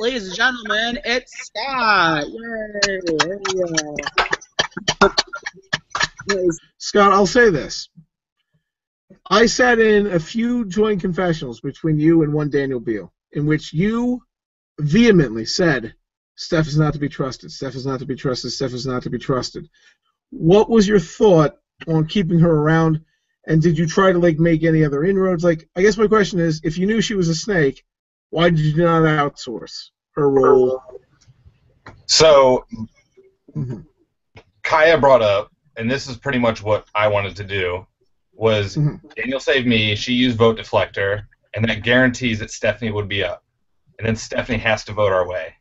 ladies and gentlemen, it's Scott. Yay! There we go. Scott, I'll say this. I sat in a few joint confessionals between you and one Daniel Beal, in which you vehemently said, Steph is not to be trusted, Steph is not to be trusted, Steph is not to be trusted. What was your thought on keeping her around, and did you try to make any other inroads? I guess my question is, if you knew she was a snake, why did you not outsource her role? So, Kaya brought up, and this is pretty much what I wanted to do, was Daniel saved me, she used vote deflector, and that guarantees that Stephanie would be up. And then Stephanie has to vote our way.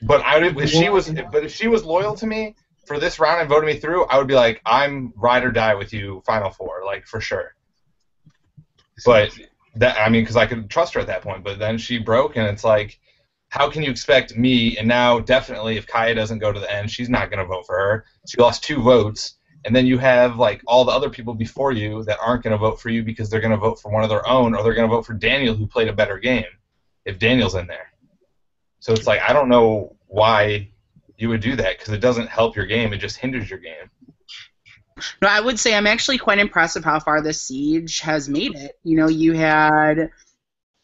But if she was loyal to me for this round and voted me through, I would be like, I'm ride or die with you, Final Four, for sure. But because I could trust her at that point. But then she broke, and it's like, how can you expect me? And now, definitely, if Kaya doesn't go to the end, she's not going to vote for her. She lost 2 votes, and then you have all the other people before you that aren't going to vote for you because they're going to vote for one of their own, or they're going to vote for Daniel, who played a better game, if Daniel's in there. So it's I don't know why you would do that, because it doesn't help your game, it just hinders your game. No, I would say I'm actually quite impressed with how far the Siege has made it. You had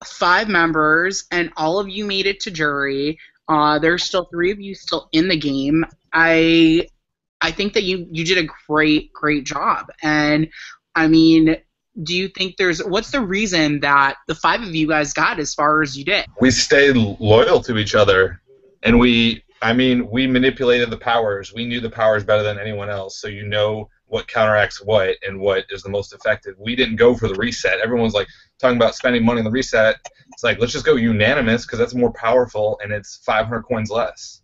5 members, and all of you made it to jury. There's still 3 of you still in the game. I think that you did a great job. And, do you think what's the reason that the 5 of you guys got as far as you did? We stayed loyal to each other, and we manipulated the powers. We knew the powers better than anyone else, so what counteracts what and what is the most effective. We didn't go for the reset. Everyone's talking about spending money on the reset. It's let's just go unanimous, because that's more powerful and it's 500 coins less.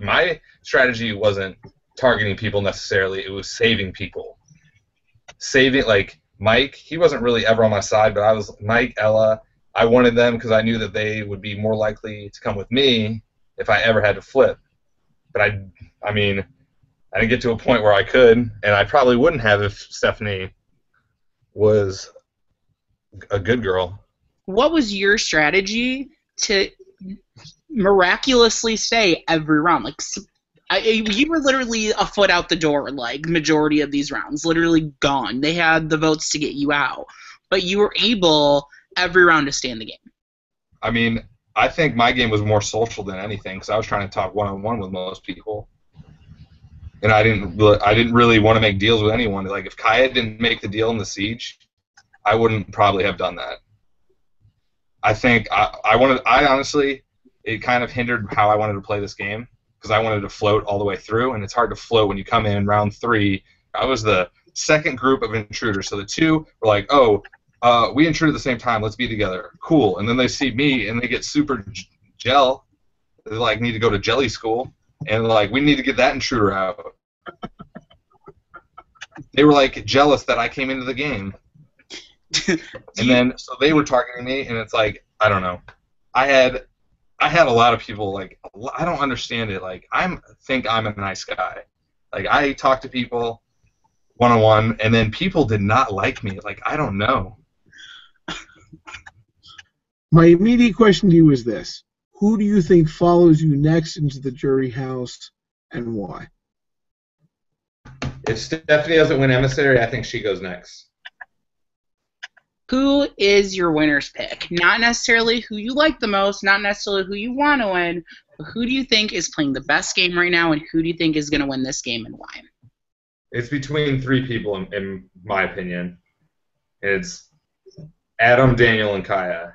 My strategy wasn't targeting people necessarily. It was saving people. Mike, he wasn't really ever on my side, but I was Mike, Ella. I wanted them because I knew that they would be more likely to come with me if I ever had to flip. But I didn't get to a point where I could, and I probably wouldn't have if Stephanie was a good girl. What was your strategy to miraculously stay every round? You were literally a foot out the door, majority of these rounds, literally gone. They had the votes to get you out, but you were able every round to stay in the game. I think my game was more social than anything, because I was trying to talk one-on-one with most people, and I didn't really want to make deals with anyone. If Kaya didn't make the deal in the Siege, I wouldn't probably have done that. I think I honestly, it kind of hindered how I wanted to play this game, because I wanted to float all the way through, and it's hard to float when you come in round 3. I was the second group of intruders, so the 2 were we intruded at the same time, let's be together. Cool. And then they see me, and they get super gel. They, need to go to jelly school, and, we need to get that intruder out. They were, jealous that I came into the game. And then, so they were targeting me, and it's I don't know. I had a lot of people, I don't understand it. I think I'm a nice guy. I talk to people one-on-one, and then people did not like me. I don't know. My immediate question to you is this. Who do you think follows you next into the jury house, and why? If Stephanie doesn't win Emissary, I think she goes next. Who is your winner's pick? Not necessarily who you like the most, not necessarily who you want to win, but who do you think is playing the best game right now, and who do you think is going to win this game, and why? It's between 3 people, in my opinion. It's Adam, Daniel, and Kaya.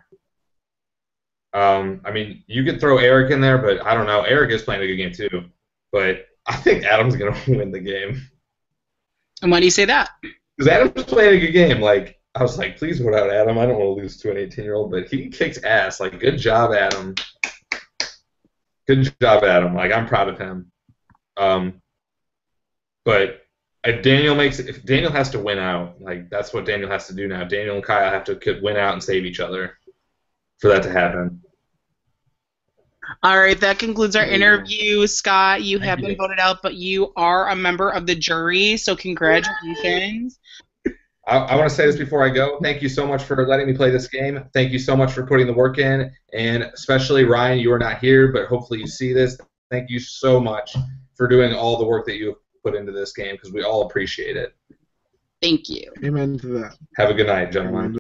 You could throw Eric in there, but I don't know. Eric is playing a good game too, but I think Adam's going to win the game. And why do you say that? Because Adam's playing a good game. I was please vote out Adam. I don't want to lose to an 18-year-old, but he kicks ass. Good job, Adam. Good job, Adam. I'm proud of him. But if Daniel has to win out, that's what Daniel has to do now. Daniel and Kyle have to win out and save each other for that to happen. All right, that concludes our interview. Scott, you have been voted out, but you are a member of the jury, so congratulations. I want to say this before I go. Thank you so much for letting me play this game. Thank you so much for putting the work in, and especially Ryan, you are not here, but hopefully you see this. Thank you so much for doing all the work that you have put into this game because we all appreciate it. Thank you. Amen to that. Have a good night, gentlemen. Amen.